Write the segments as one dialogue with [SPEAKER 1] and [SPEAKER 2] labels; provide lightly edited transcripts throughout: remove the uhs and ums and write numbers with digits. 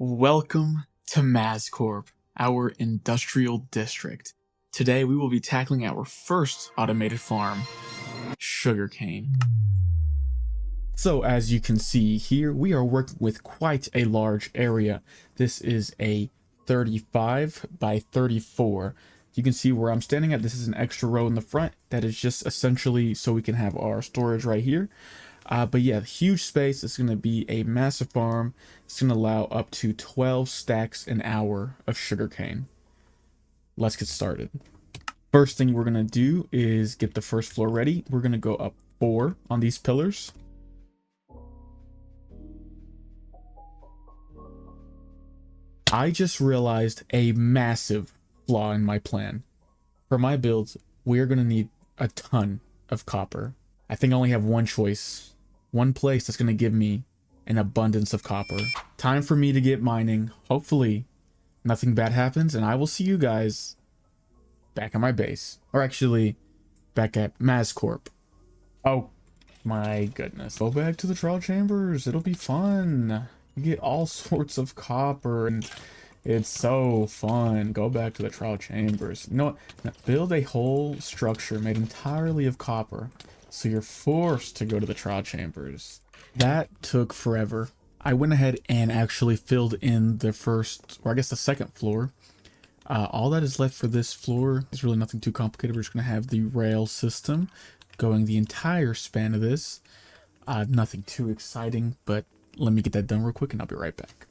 [SPEAKER 1] Welcome to Maz-Corp, our industrial district. Today we will be tackling our first automated farm, sugarcane. So as you can see here, we are working with quite a large area. This is a 35 by 34. You can see where I'm standing at. This is an extra row in the front. That is just essentially so we can have our storage right here. But yeah, huge space. It's going to be a massive farm. It's going to allow up to 12 stacks an hour of sugarcane. Let's get started. First thing we're going to do is get the first floor ready. We're going to go up 4 on these pillars. I just realized a massive flaw in my plan. For my builds, we're going to need a ton of copper. I think I only have one choice, one place that's going to give me an abundance of copper. Time for me to get mining. Hopefully nothing bad happens, and I will see you guys back at my base, or actually back at Maz-Corp. Oh my goodness. Go back to the trial chambers. It'll be fun. You get all sorts of copper and it's so fun. Go back to the trial chambers. You know what? Now build a whole structure made entirely of copper. So you're forced to go to the trial chambers. That took forever. I went ahead and actually filled in the first, or I guess the second floor. All that is left for this floor is really nothing too complicated. We're just going to have the rail system going the entire span of this. Nothing too exciting, but let me get that done real quick and I'll be right back.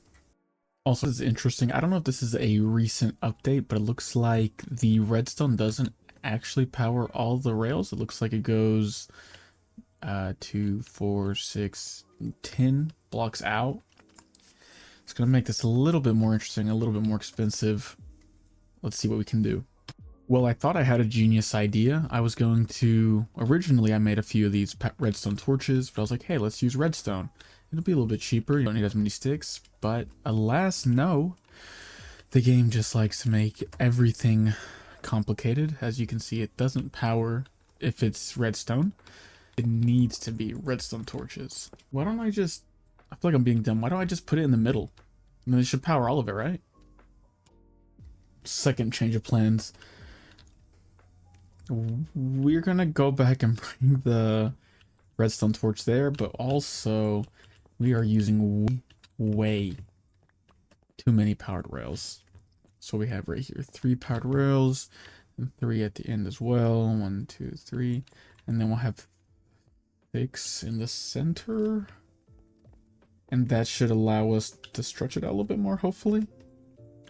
[SPEAKER 1] Also, this is interesting. I don't know if this is a recent update, but it looks like the redstone doesn't actually power all the rails. It looks like it goes 2, 4, 6, 10 blocks out. It's gonna make this a little bit more interesting, a little bit more expensive. Let's see what we can do. Well, I thought I had a genius idea. I was going to, originally I made a few of these redstone torches, but I was like, hey, let's use redstone. It'll be a little bit cheaper. You don't need as many sticks, but alas, no. The game just likes to make everything complicated. As you can see, it doesn't power if it's redstone. It needs to be redstone torches. Why don't I just, I feel like I'm being dumb. Why don't I just put it in the middle? And then it should power all of it, right? Second change of plans. We're gonna go back and bring the redstone torch there, but also we are using way too many powered rails. So we have right here 3 powered rails and 3 at the end as well. 1, 2, 3, and then we'll have 6 in the center, and that should allow us to stretch it out a little bit more. Hopefully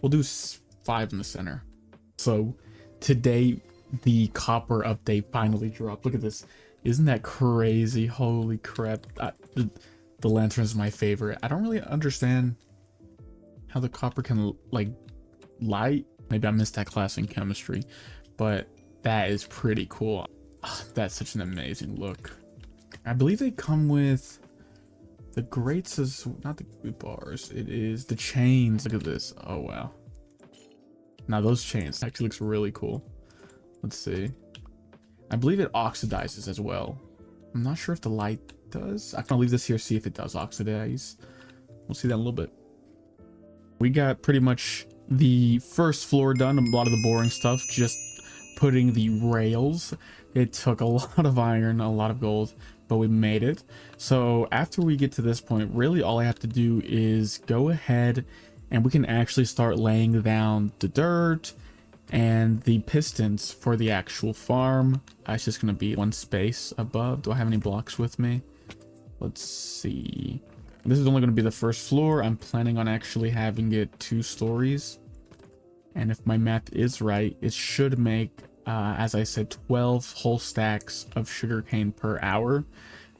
[SPEAKER 1] we'll do 5 in the center. So today the copper update finally dropped. Look at this. Isn't that crazy? Holy crap. The lantern is my favorite. I don't really understand how the copper can like light. Maybe I missed that class in chemistry, but that is pretty cool. That's such an amazing look. I believe they come with the grates, as not the bars, it is the chains. Look at this. Oh wow. Now those chains actually looks really cool. Let's see. I believe it oxidizes as well. I'm not sure if the light does. I'm gonna leave this here, see if it does oxidize. We'll see that in a little bit. We got pretty much the first floor done. A lot of the boring stuff, just putting the rails. It took a lot of iron, a lot of gold, but we made it. So after we get to this point, really all I have to do is go ahead and we can actually start laying down the dirt and the pistons for the actual farm. It's just going to be one space above. Do I have any blocks with me? Let's see. This is only going to be the first floor. I'm planning on actually having it 2 stories. And if my math is right, it should make, as I said, 12 whole stacks of sugarcane per hour,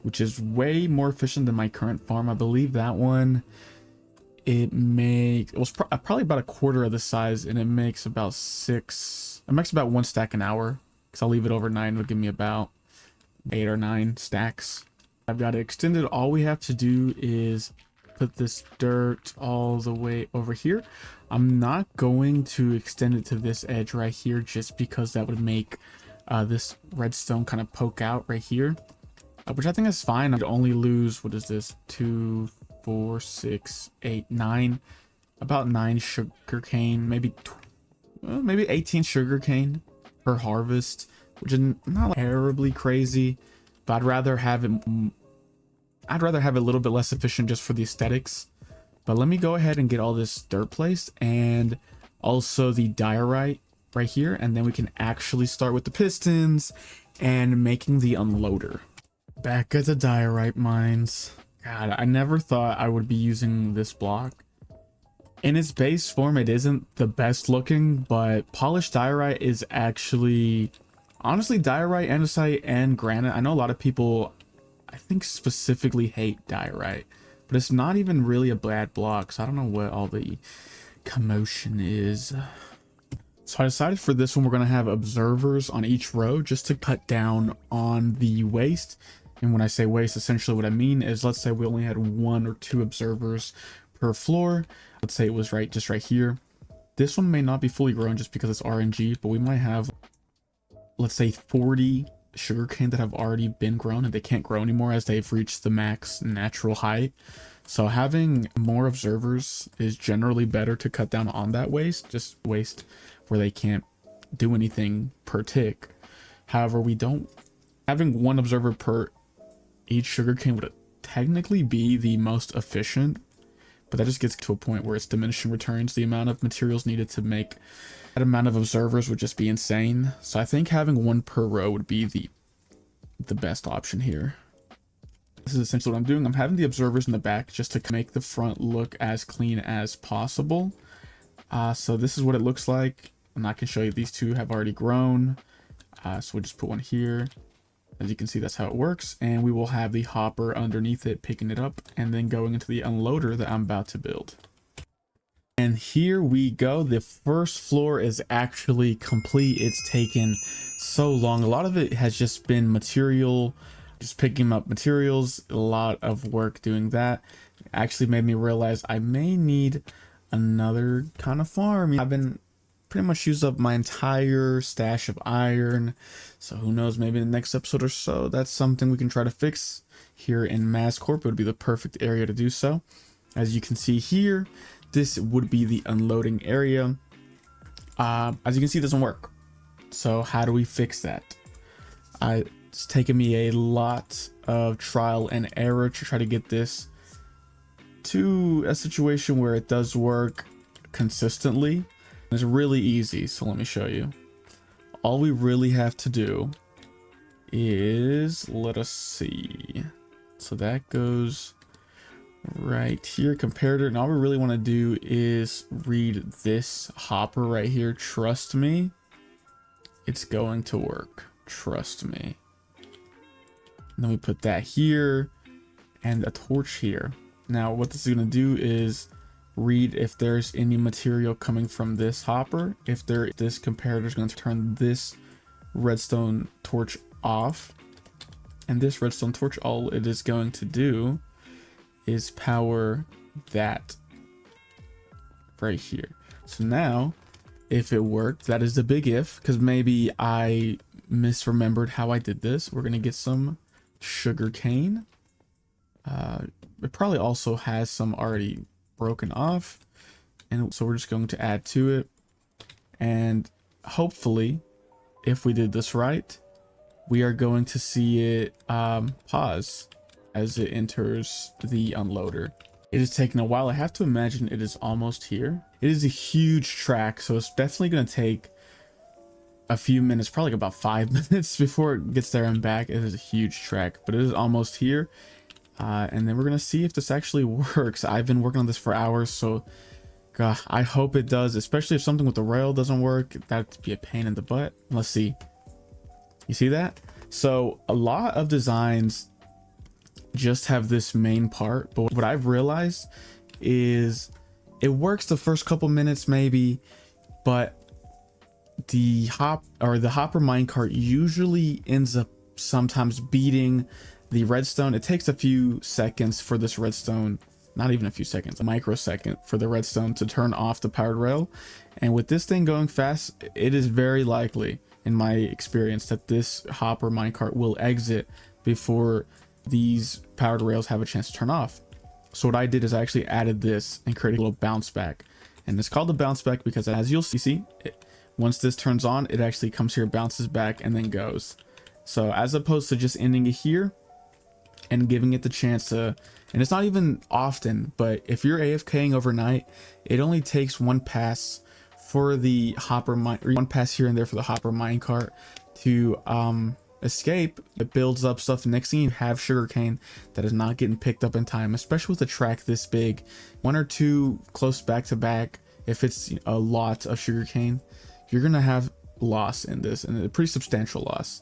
[SPEAKER 1] which is way more efficient than my current farm. I believe that one, it was probably about a quarter of the size, and it makes about 1 stack an hour, because I'll leave it overnight. It'll give me about 8 or 9 stacks. I've got it extended. All we have to do is put this dirt all the way over here. I'm not going to extend it to this edge right here, just because that would make this redstone kind of poke out right here, which I think is fine. I'd only lose, what is this, 2, 4, 6, 8, 9 about 9 sugarcane, maybe 18 sugarcane per harvest, which is not terribly crazy, but I'd rather have it a little bit less efficient just for the aesthetics. But let me go ahead and get all this dirt placed and also the diorite right here, and then we can actually start with the pistons and making the unloader. Back at the diorite mines. God, I never thought I would be using this block. In its base form, it isn't the best looking, but polished diorite is actually, honestly, diorite, andesite, and granite. I know a lot of people, I think, specifically hate diorite, but it's not even really a bad block, so I don't know what all the commotion is. So I decided for this one, we're going to have observers on each row just to cut down on the waste. And when I say waste, essentially what I mean is, let's say we only had 1 or 2 observers per floor. Let's say it was just right here. This one may not be fully grown just because it's RNG, but we might have, let's say, 40 sugarcane that have already been grown and they can't grow anymore as they've reached the max natural height. So having more observers is generally better to cut down on that waste, just waste where they can't do anything per tick. However, having 1 observer per each sugarcane would technically be the most efficient, but that just gets to a point where it's diminishing returns. The amount of materials needed to make that amount of observers would just be insane. So I think having 1 per row would be the best option here. This is essentially what I'm doing. I'm having the observers in the back just to make the front look as clean as possible. So this is what it looks like. And I can show you these 2 have already grown. So we'll just put 1 here. As you can see, that's how it works. And we will have the hopper underneath it, picking it up and then going into the unloader that I'm about to build. And here we go. The first floor is actually complete. It's taken so long. A lot of it has just been material, just picking up materials. A lot of work doing that. It actually made me realize I may need another kind of farm. I've been pretty much used up my entire stash of iron, so who knows, maybe in the next episode or so that's something we can try to fix. Here in Maz-Corp, it would be the perfect area to do so. As you can see here, this would be the unloading area. As you can see, it doesn't work. So how do we fix that? It's taken me a lot of trial and error to try to get this to a situation where it does work consistently. It's really easy, so let me show you. All we really have to do is, let us see. So that goes right here, comparator. And all we really want to do is read this hopper right here. Trust me, it's going to work. Trust me. And then we put that here and a torch here. Now what this is going to do is read if there's any material coming from this hopper. If this comparator is going to turn this redstone torch off, and this redstone torch, all it is going to do is power that right here. So now if it worked, that is the big if, because maybe I misremembered how I did this. We're going to get some sugar cane. It probably also has some already broken off, and so we're just going to add to it, and hopefully if we did this right, we are going to see it pause as it enters the unloader. It is taking a while. I have to imagine it is almost here. It is a huge track, so it's definitely going to take a few minutes, probably like about 5 minutes before it gets there and back. It is a huge track, but it is almost here. And then we're going to see if this actually works. I've been working on this for hours, so God, I hope it does, especially if something with the rail doesn't work. That'd be a pain in the butt. Let's see. You see that? So a lot of designs just have this main part, but what I've realized is it works the first couple minutes maybe, but the hopper minecart usually ends up sometimes beating the redstone. It takes a few seconds for this redstone, not even a few seconds, a microsecond for the redstone to turn off the powered rail. And with this thing going fast, it is very likely, in my experience, that this hopper minecart will exit before these powered rails have a chance to turn off. So what I did is I actually added this and created a little bounce back. And it's called the bounce back because as you'll see, once this turns on, it actually comes here, bounces back, and then goes. So as opposed to just ending it here and giving it the chance to, and it's not even often, but if you're AFKing overnight, it only takes one pass for the hopper mine, or one pass here and there for the hopper minecart to escape. It builds up stuff. The next thing you have sugarcane that is not getting picked up in time, especially with a track this big. One or two close back to back, if it's a lot of sugarcane, you're gonna have loss in this, and a pretty substantial loss.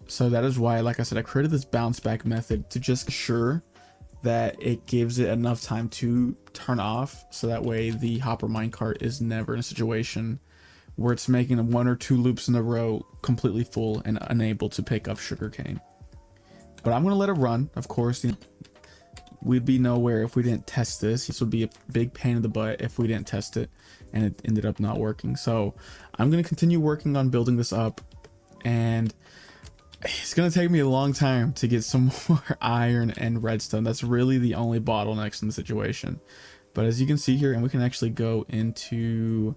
[SPEAKER 1] So that is why, like I said, I created this bounce back method to just ensure that it gives it enough time to turn off, so that way the hopper minecart is never in a situation where it's making one or two loops in a row completely full and unable to pick up sugarcane. But I'm gonna let it run. Of course, you know, we'd be nowhere if we didn't test this. This would be a big pain in the butt if we didn't test it and it ended up not working. So I'm gonna continue working on building this up, and it's gonna take me a long time to get some more iron and redstone. That's really the only bottlenecks in the situation. But as you can see here, and we can actually go into,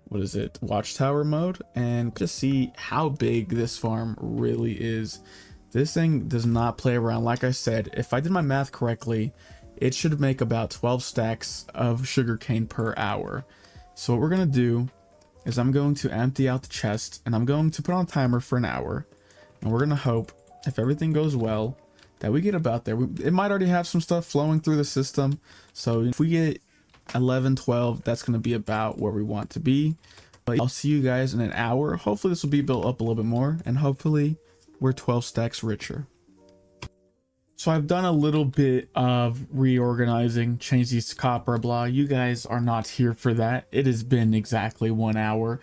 [SPEAKER 1] what is it, watchtower mode, and just see how big this farm really is. This thing does not play around. Like I said, if I did my math correctly, it should make about 12 stacks of sugarcane per hour. So what we're gonna do is I'm going to empty out the chest, and I'm going to put on a timer for an hour, and we're gonna hope, if everything goes well, that we get about there. It might already have some stuff flowing through the system, so if we get 11, 12, that's gonna be about where we want to be. But I'll see you guys in an hour. Hopefully this will be built up a little bit more, and hopefully we're 12 stacks richer. So I've done a little bit of reorganizing, changed these to copper, blah. You guys are not here for that. It has been exactly 1 hour,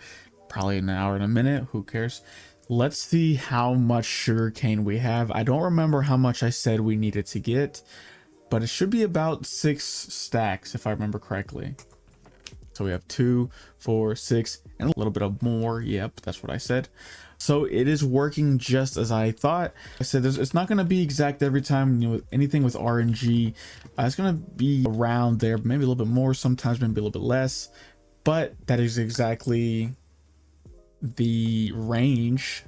[SPEAKER 1] probably an hour and a minute, who cares? Let's see how much sugarcane we have. I don't remember how much I said we needed to get, but it should be about 6 stacks if I remember correctly. So we have 2, 4, 6, and a little bit of more. Yep, that's what I said. So it is working just as I thought. I said it's not going to be exact every time. You know, anything with RNG, it's going to be around there, maybe a little bit more, sometimes maybe a little bit less. But that is exactly the range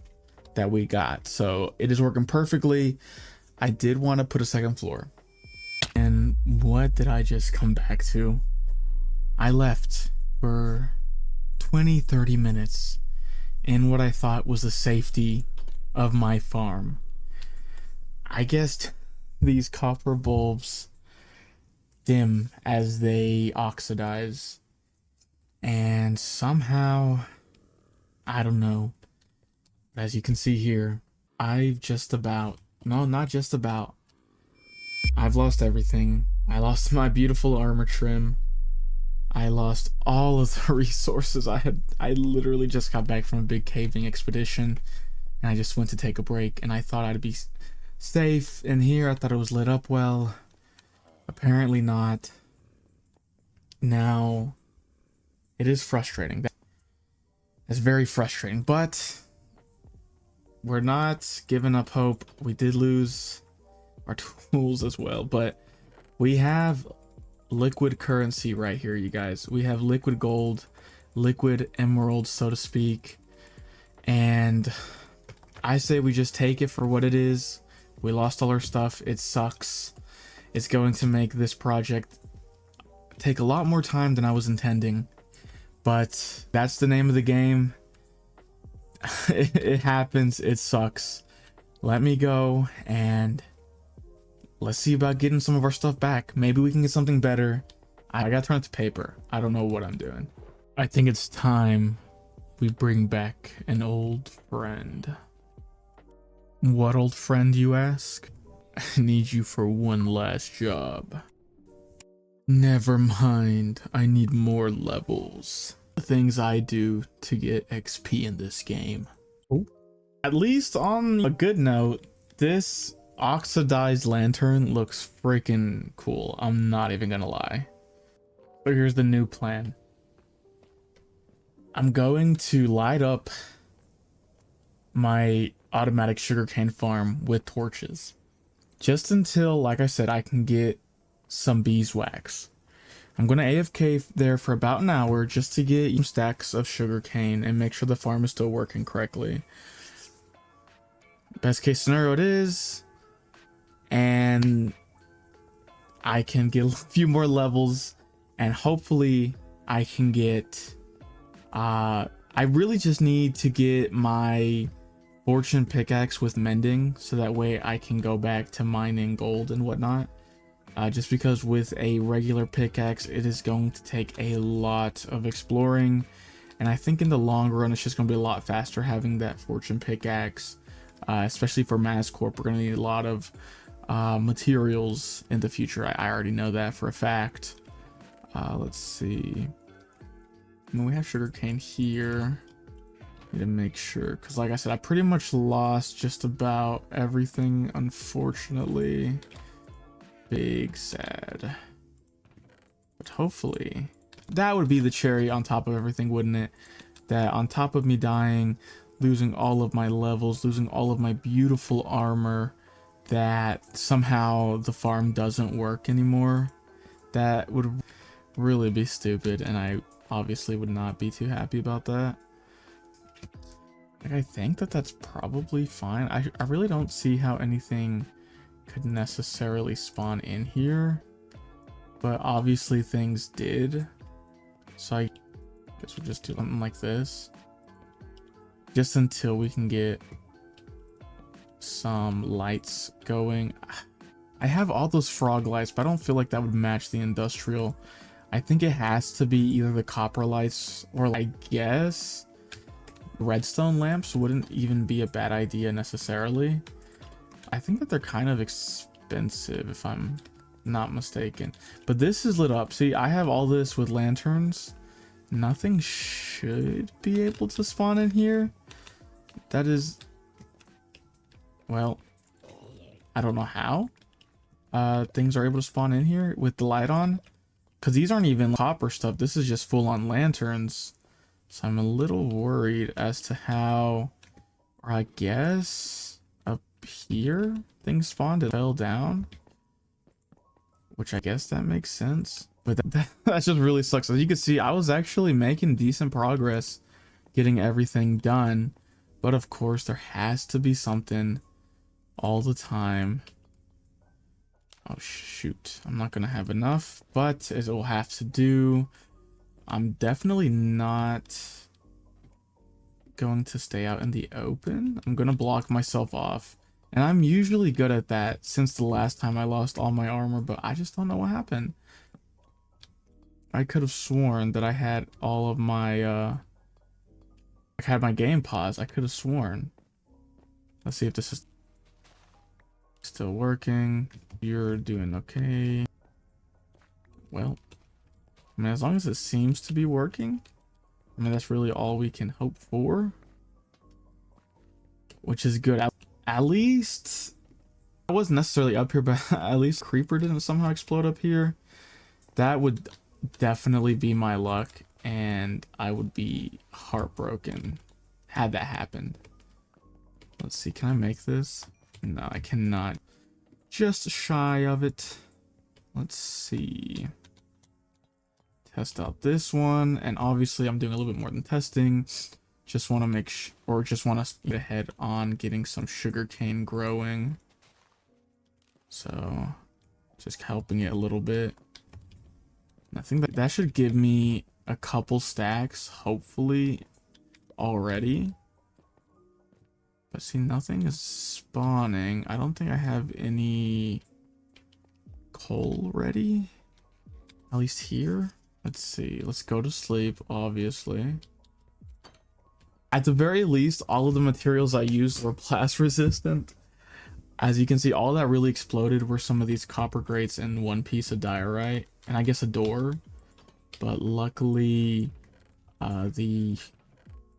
[SPEAKER 1] that we got. So it is working perfectly. I did want to put a second floor. And what did I just come back to? I left for 20-30 minutes in what I thought was the safety of my farm. I guess these copper bulbs dim as they oxidize, and somehow, I don't know, but as you can see here, I've just about, no, not just about, I've lost everything. I lost my beautiful armor trim. I lost all of the resources I had. I literally just got back from a big caving expedition, and I just went to take a break, and I thought I'd be safe in here. I thought it was lit up well. Apparently not. Now, it is frustrating. It's very frustrating, but we're not giving up hope. We did lose our tools as well, but we have liquid currency right here, you guys. We have liquid gold, liquid emerald, so to speak, and I say we just take it for what it is. We lost all our stuff. It sucks. It's going to make this project take a lot more time than I was intending, but that's the name of the game. It happens. It sucks. Let me go, and let's see about getting some of our stuff back. Maybe we can get something better. I gotta turn it to paper. I don't know what I'm doing. I think it's time we bring back an old friend. What old friend, you ask? I need you for one last job. Never mind. I need more levels. The things I do to get XP in this game. Oh. At least on a good note, this oxidized lantern looks freaking cool. I'm not even gonna lie. So here's the new plan. I'm going to light up my automatic sugarcane farm with torches. just until, like I said, I can get some beeswax. I'm gonna AFK there for about an hour just to get some stacks of sugarcane and make sure the farm is still working correctly. Best case scenario it is, and I can get a few more levels, and hopefully I can get I really just need to get my fortune pickaxe with mending, so that way I can go back to mining gold and whatnot. Just because with a regular pickaxe it is going to take a lot of exploring, and I think in the long run it's just going to be a lot faster having that fortune pickaxe, especially for Maz-Corp. We're going to need a lot of materials in the future. I already know that for a fact. Let's see. I mean, we have sugarcane here. Need to make sure, because like I said, I pretty much lost just about everything, unfortunately. Big sad. But hopefully that would be the cherry on top of everything, wouldn't it? That on top of me dying, losing all of my levels, losing all of my beautiful armor, that somehow the farm doesn't work anymore. That would really be stupid, and I obviously would not be too happy about that. Like, I think that that's probably fine. I really don't see how anything could necessarily spawn in here, but obviously things did, so I guess we'll just do something like this just until we can get some lights going. I have all those frog lights, but I don't feel like that would match the industrial. I think it has to be either the copper lights, or I guess redstone lamps wouldn't even be a bad idea necessarily. I think that they're kind of expensive if I'm not mistaken, but this is lit up. See, I have all this with lanterns. Nothing should be able to spawn in here. That is, well, I don't know how things are able to spawn in here with the light on, because these aren't even copper stuff. This is just full on lanterns, so I'm a little worried as to how, or I guess here things spawned and fell down, which I guess that makes sense, but that just really sucks. As you can see, I was actually making decent progress getting everything done, but of course there has to be something all the time. Oh shoot, I'm not gonna have enough, but it will have to do. I'm definitely not going to stay out in the open. I'm gonna block myself off. And I'm usually good at that since the last time I lost all my armor, but I just don't know what happened. I could have sworn that I had all of my, I had my game paused. I could have sworn. Let's see if this is still working. You're doing okay. Well, I mean, as long as it seems to be working, I mean, that's really all we can hope for, which is good. At least I wasn't necessarily up here, but at least creeper didn't somehow explode up here. That would definitely be my luck, and I would be heartbroken had that happened. Let's see, can I make this? No, I cannot. Just shy of it. Let's see. Test out this one, and obviously I'm doing a little bit more than testing. Just want to make sure, or just want to get ahead on getting some sugarcane growing. So, just helping it a little bit. And I think that should give me a couple stacks, hopefully, already. But see, nothing is spawning. I don't think I have any coal ready. At least here. Let's see. Let's go to sleep, obviously. At the very least, all of the materials I used were blast resistant. As you can see, all that really exploded were some of these copper grates and one piece of diorite, and I guess a door. But luckily, the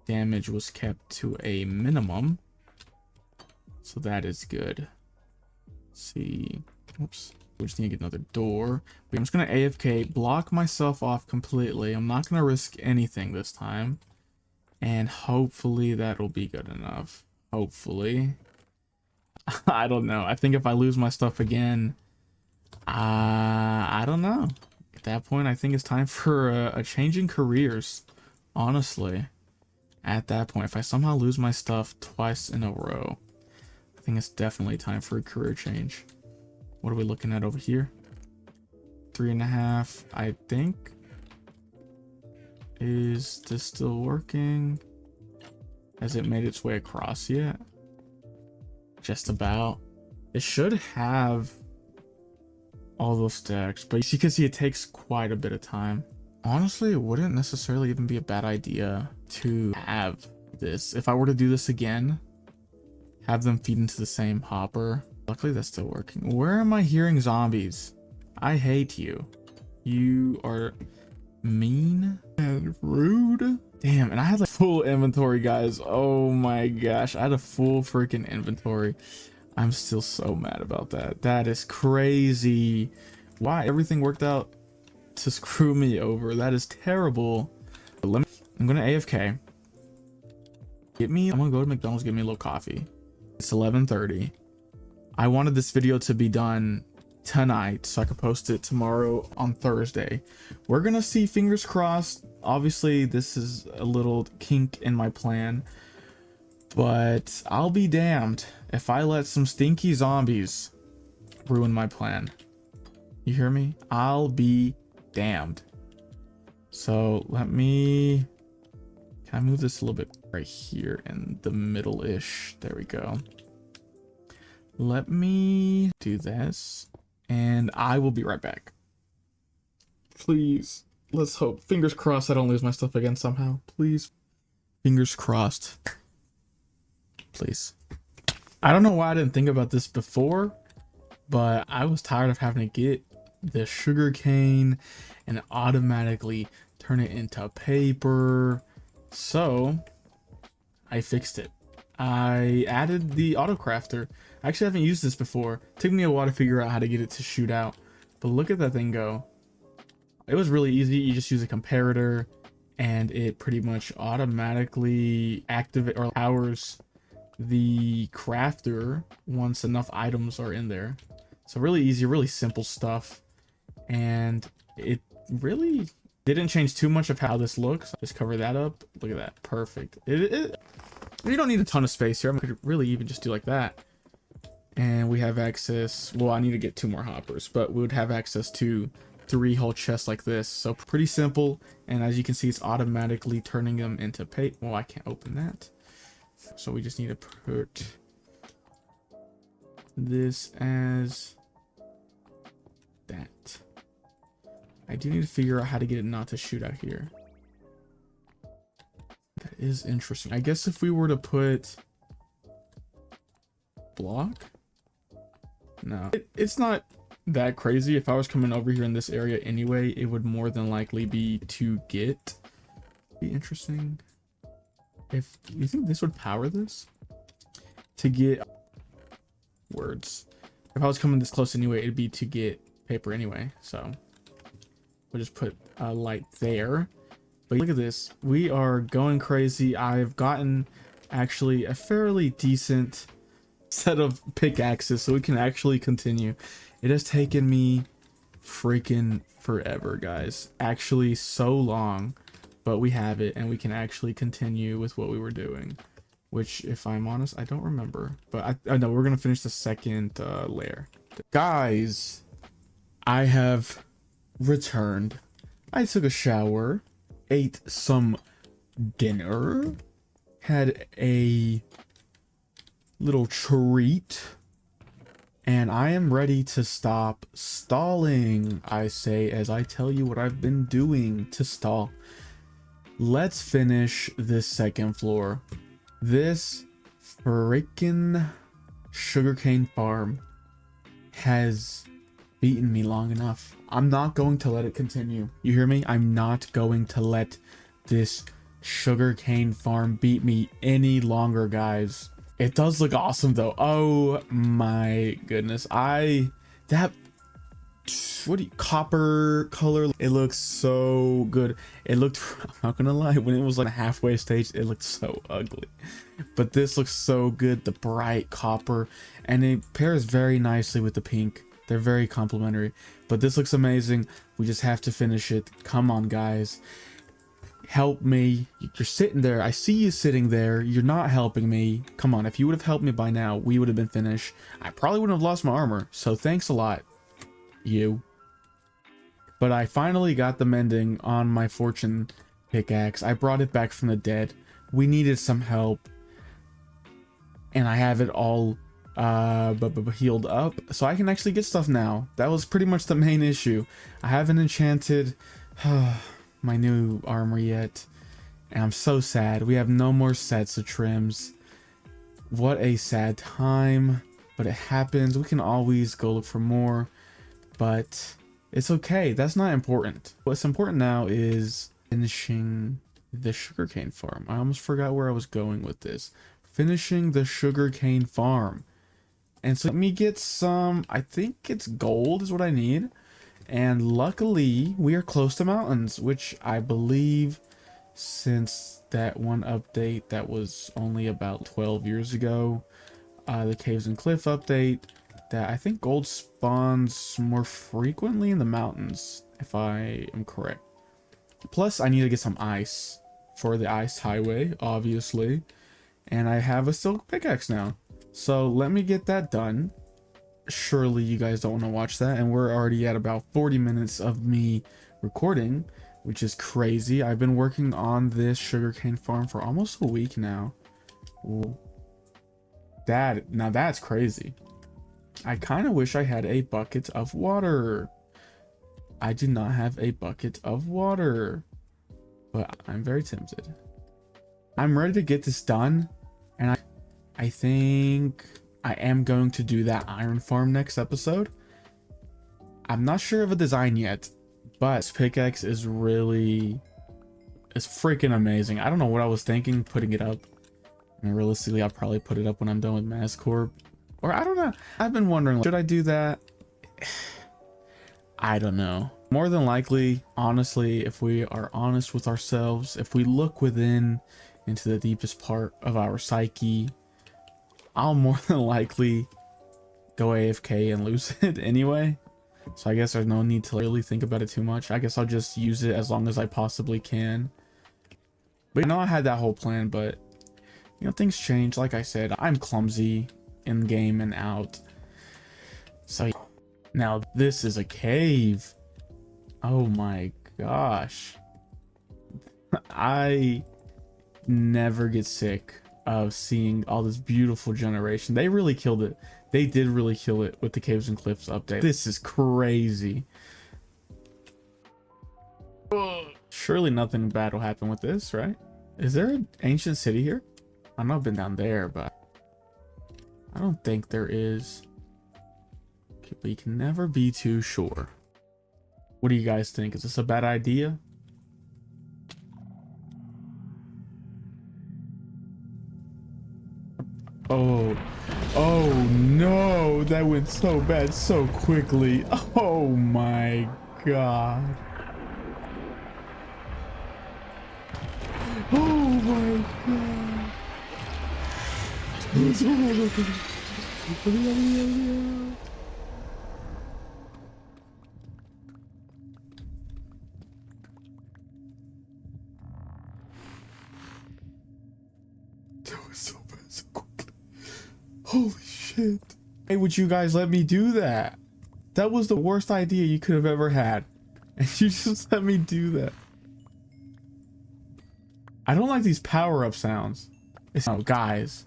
[SPEAKER 1] damage was kept to a minimum, so that is good. Let's see, oops, we just need to get another door. I'm just gonna AFK, block myself off completely. I'm not gonna risk anything this time, and hopefully that'll be good enough. Hopefully. I don't know. I think if I lose my stuff again, I don't know. At that point, I think it's time for a change in careers. Honestly, at that point, if I somehow lose my stuff twice in a row, I think it's definitely time for a career change. What are we looking at over here? 3.5, I think. Is this still working? Has it made its way across yet? Just about. It should have all those stacks, but as you can see, it takes quite a bit of time. Honestly, it wouldn't necessarily even be a bad idea to have this. If I were to do this again, have them feed into the same hopper. Luckily, that's still working. Where am I hearing zombies? I hate you. You are mean and rude. Damn, and I had like full inventory, guys. Oh my gosh, I had a full freaking inventory. I'm still so mad about that. That is crazy. Why everything worked out to screw me over? That is terrible. I'm gonna AFK. I'm gonna go to McDonald's, get me a little coffee. It's 11:30. I wanted this video to be done tonight so I could post it tomorrow on Thursday. We're gonna see, fingers crossed. Obviously, this is a little kink in my plan, but I'll be damned if I let some stinky zombies ruin my plan. You hear me? I'll be damned. So let me, can I move this a little bit right here in the middle-ish? There we go. Let me do this and I will be right back. Please, let's hope. Fingers crossed I don't lose my stuff again somehow. Please. Fingers crossed. Please. I don't know why I didn't think about this before, but I was tired of having to get the sugar cane and automatically turn it into paper. So I fixed it. I added the auto crafter. I actually haven't used this before. It took me a while to figure out how to get it to shoot out, but look at that thing go. It was really easy. You just use a comparator and it pretty much automatically activates or powers the crafter once enough items are in there. So really easy, really simple stuff, and it really didn't change too much of how this looks. Just cover that up. Look at that, perfect. You don't need a ton of space here. I could really even just do like that, and we have access. Well, I need to get 2 more hoppers, but we would have access to 3 whole chests like this. So pretty simple, and as you can see, it's automatically turning them into paper. Well, I can't open that. So we just need to put this as that. I do need to figure out how to get it not to shoot out here. That is interesting. I guess if we were to put block, no, it's not that crazy. If I was coming over here in this area anyway, it would more than likely be to get. Be interesting. If you think this would power this to get words, if I was coming this close anyway, it'd be to get paper anyway. So we'll just put a light there. But look at this, we are going crazy. I've gotten actually a fairly decent set of pickaxes, so we can actually continue. It has taken me freaking forever, guys. Actually, so long. But we have it, and we can actually continue with what we were doing, which, if I'm honest, I don't remember. But I know we're gonna finish the second layer. Guys, I have returned. I took a shower, ate some dinner, had a little treat, and I am ready to stop stalling. I say as I tell you what I've been doing to stall. Let's finish this second floor. This freaking sugarcane farm has beaten me long enough. I'm not going to let it continue. You hear me? I'm not going to let this sugarcane farm beat me any longer, guys. It does look awesome though. Oh my goodness. That what do you, copper color. It looks so good. It looked, I'm not gonna lie, when it was like a halfway stage, it looked so ugly, but this looks so good. The bright copper, and it pairs very nicely with the pink. They're very complementary, but this looks amazing. We just have to finish it. Come on, guys, help me. You're sitting there, I see you sitting there, you're not helping me. Come on, if you would have helped me by now, we would have been finished. I probably wouldn't have lost my armor, so thanks a lot, you. But I finally got the mending on my fortune pickaxe. I brought it back from the dead. We needed some help, and I have it all healed up, so I can actually get stuff now. That was pretty much the main issue. I haven't enchanted my new armor yet, and I'm so sad. We have no more sets of trims. What a sad time, but it happens. We can always go look for more, but it's okay. That's not important. What's important now is finishing the sugarcane farm. I almost forgot where I was going with this. Finishing the sugarcane farm. And so let me get some, I think it's gold is what I need. And luckily we are close to mountains, which I believe since that one update that was only about 12 years ago, the caves and cliff update, that I think gold spawns more frequently in the mountains, if I am correct. Plus I need to get some ice for the ice highway, obviously. And I have a silk pickaxe now. So let me get that done. Surely you guys don't want to watch that, and we're already at about 40 minutes of me recording, which is crazy. I've been working on this sugarcane farm for almost a week now. Ooh. Now that's crazy. I kind of wish I had a bucket of water. I do not have a bucket of water, but I'm very tempted. I'm ready to get this done, and I think I am going to do that iron farm next episode. I'm not sure of a design yet, but this pickaxe is freaking amazing. I don't know what I was thinking putting it up. I mean, realistically, I'll probably put it up when I'm done with Maz-Corp. Or I don't know. I've been wondering, should I do that? I don't know. More than likely, honestly, if we are honest with ourselves, if we look within into the deepest part of our psyche, I'll more than likely go AFK and lose it anyway. So I guess there's no need to really think about it too much. I guess I'll just use it as long as I possibly can. But I know I had that whole plan, but you know, things change. Like I said, I'm clumsy in game and out. So now this is a cave. Oh my gosh. I never get sick of seeing all this beautiful generation. They really killed it. They did really kill it with the Caves and Cliffs update. This is crazy. Surely nothing bad will happen with this, right? Is there an ancient city here? I know I've been down there, but I don't think there is. Okay, but you can never be too sure. What do you guys think? Is this a bad idea? Oh no, that went so bad so quickly. Oh my god. Oh my god. That was so bad so quickly. Holy shit. Hey, would you guys let me do that? That was the worst idea you could have ever had. And you just let me do that. I don't like these power-up sounds. Oh, guys.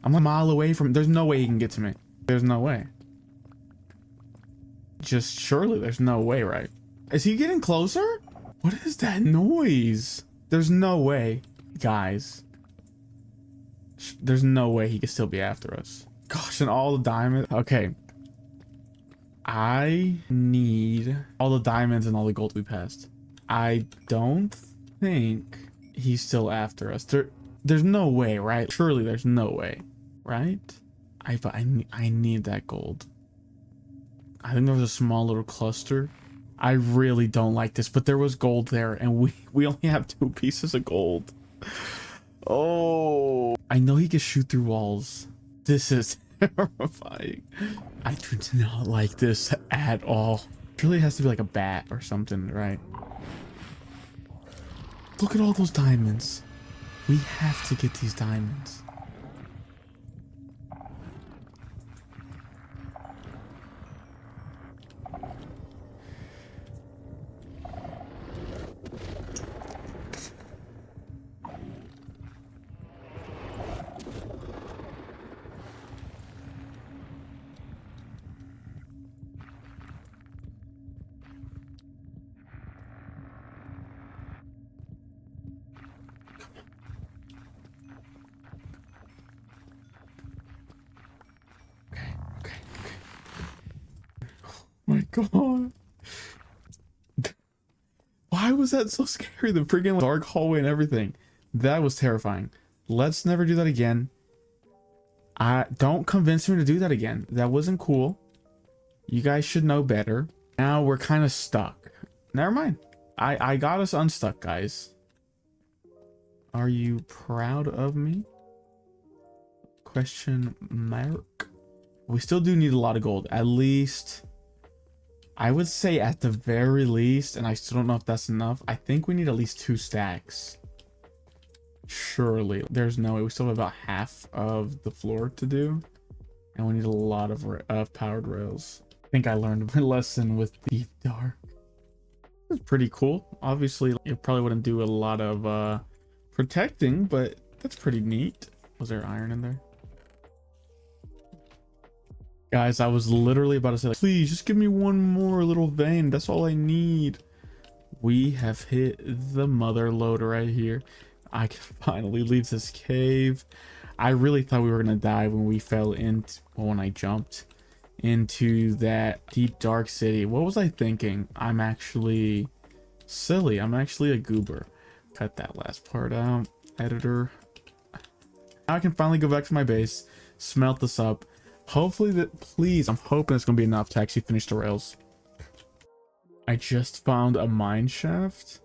[SPEAKER 1] I'm a mile away from... There's no way he can get to me. There's no way. Just surely there's no way, right? Is he getting closer? What is that noise? There's no way. Guys. There's no way he could still be after us. Gosh, and all the diamonds. Okay. I need all the diamonds and all the gold we passed. I don't think he's still after us. There's no way, right? Surely there's no way, right? I need that gold. I think there was a small little cluster. I really don't like this, but there was gold there, and we only have 2 pieces of gold. Oh, I know he can shoot through walls. This is terrifying. I do not like this at all. It really has to be like a bat or something, right? Look at all those diamonds. We have to get these diamonds. My God. Why was that so scary? The freaking dark hallway and everything. That was terrifying. Let's never do that again. Don't convince me to do that again. That wasn't cool. You guys should know better. Now we're kind of stuck. Never mind. I got us unstuck, guys. Are you proud of me? Question mark. We still do need a lot of gold. At least, I would say at the very least, and I still don't know if that's enough. I think we need at least 2 stacks. Surely. There's no way. We still have about half of the floor to do. And we need a lot of powered rails. I think I learned my lesson with Deep Dark. It's pretty cool. Obviously, it probably wouldn't do a lot of protecting, but that's pretty neat. Was there iron in there? Guys, I was literally about to say, like, please just give me one more little vein. That's all I need. We have hit the mother load right here. I can finally leave this cave. I really thought we were gonna die when we fell into, well, when I jumped into that deep dark city. What was I thinking? I'm actually silly. I'm actually a goober. Cut that last part out, editor. Now I can finally go back to my base, smelt this up. Hopefully that, please, I'm hoping it's gonna be enough to actually finish the rails. I just found a mine shaft.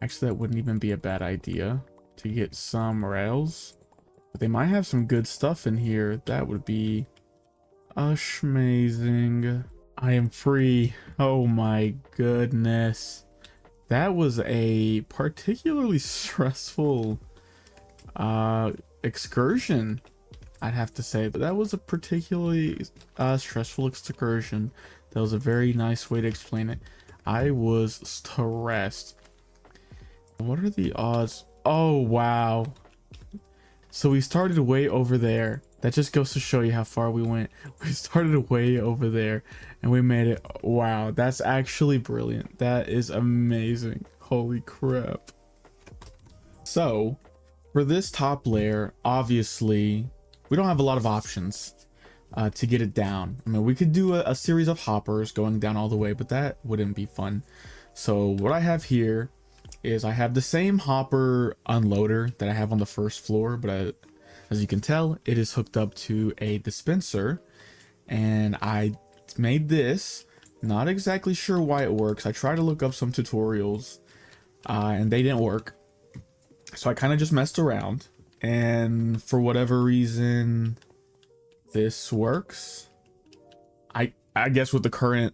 [SPEAKER 1] Actually, that wouldn't even be a bad idea to get some rails. But they might have some good stuff in here. That would be amazing. I am free. Oh my goodness. That was a particularly stressful excursion, I'd have to say. But that was a particularly stressful excursion. That was a very nice way to explain it. I was stressed. What are the odds? Oh, wow. So we started way over there. That just goes to show you how far we went. We started way over there and we made it. Wow, that's actually brilliant. That is amazing. Holy crap. So for this top layer, obviously we don't have a lot of options to get it down. I mean, we could do a series of hoppers going down all the way, but that wouldn't be fun. So what I have here is I have the same hopper unloader that I have on the first floor, but as you can tell, it is hooked up to a dispenser, and I made this. Not exactly sure why it works. I tried to look up some tutorials and they didn't work, so I kind of just messed around, and for whatever reason this works. I guess with the current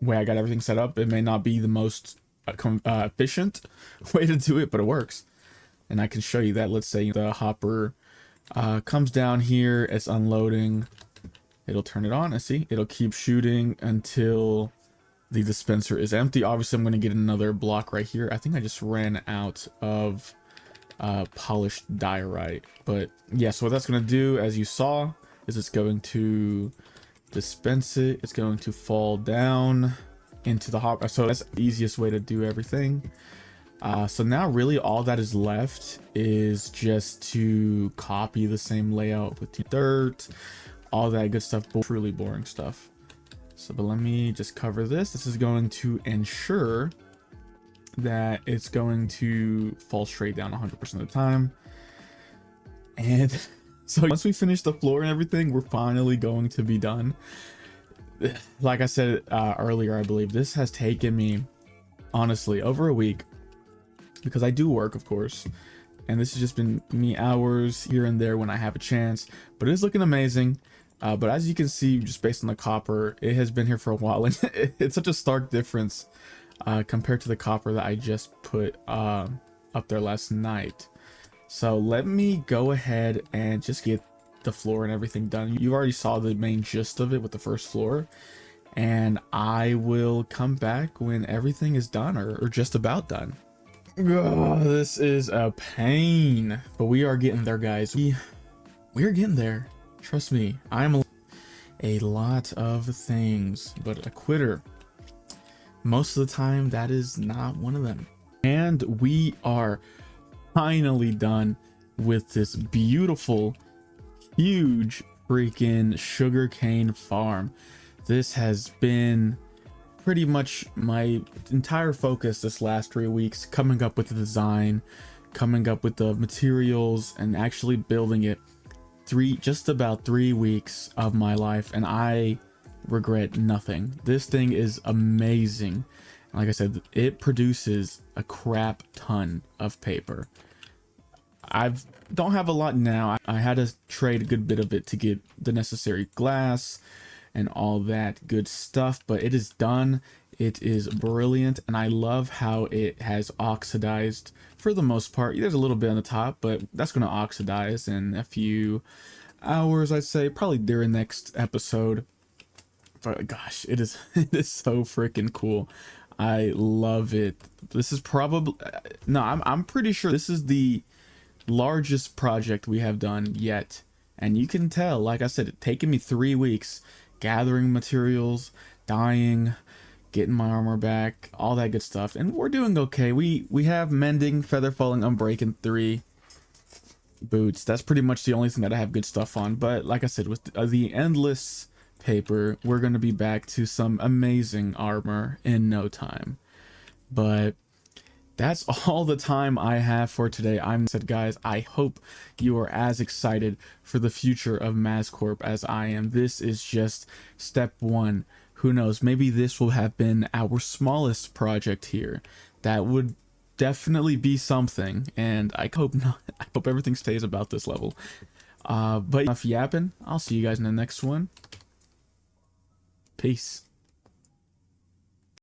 [SPEAKER 1] way I got everything set up, it may not be the most efficient way to do it, but it works. And I can show you that. Let's say the hopper comes down here, it's unloading, it'll turn it on, and see, it'll keep shooting until the dispenser is empty. Obviously I'm going to get another block right here. I think I just ran out of polished diorite, but yeah, so what that's going to do, as you saw, is it's going to dispense it. It's going to fall down into the hopper. So that's the easiest way to do everything. So now really all that is left is just to copy the same layout with the dirt, all that good stuff, truly boring stuff. So, but let me just cover this. This is going to ensure that it's going to fall straight down 100% of the time. And so once we finish the floor and everything, we're finally going to be done. like I said earlier, I believe this has taken me honestly over a week, because I do work, of course, and this has just been me hours here and there when I have a chance, but it is looking amazing. But as you can see, just based on the copper, it has been here for a while, and it's such a stark difference compared to the copper that I just put up there last night. So let me go ahead and just get the floor and everything done. You already saw the main gist of it with the first floor, and I will come back when everything is done, or just about done. Oh, this is a pain, but we are getting there, guys. We are getting there. Trust me, I'm a lot of things, but a quitter. Most of the time, that is not one of them. And we are finally done with this beautiful, huge freaking sugarcane farm. This has been pretty much my entire focus this last 3 weeks, coming up with the design, coming up with the materials, and actually building it. Just about 3 weeks of my life, and I regret nothing. This thing is amazing. Like I said, it produces a crap ton of paper. Don't have a lot now. I had to trade a good bit of it to get the necessary glass and all that good stuff, but it is done. It is brilliant, and I love how it has oxidized for the most part. There's a little bit on the top, but that's going to oxidize in a few hours, I'd say, probably during next episode. But gosh, it is it is so freaking cool. I love it. This is probably I'm pretty sure this is the largest project we have done yet, and you can tell, like I said, it's taken me 3 weeks gathering materials, dyeing, getting my armor back, all that good stuff, and we're doing okay. We have mending, feather falling, unbreaking 3 boots. That's pretty much the only thing that I have good stuff on. But like I said, with the endless paper, we're going to be back to some amazing armor in no time. But that's all the time I have for today. Guys, I hope you are as excited for the future of Maz-Corp as I am. This is just step 1. Who knows, maybe this will have been our smallest project here. That would definitely be something, and I hope not. I hope everything stays about this level. But enough yapping. I'll see you guys in the next one. Peace.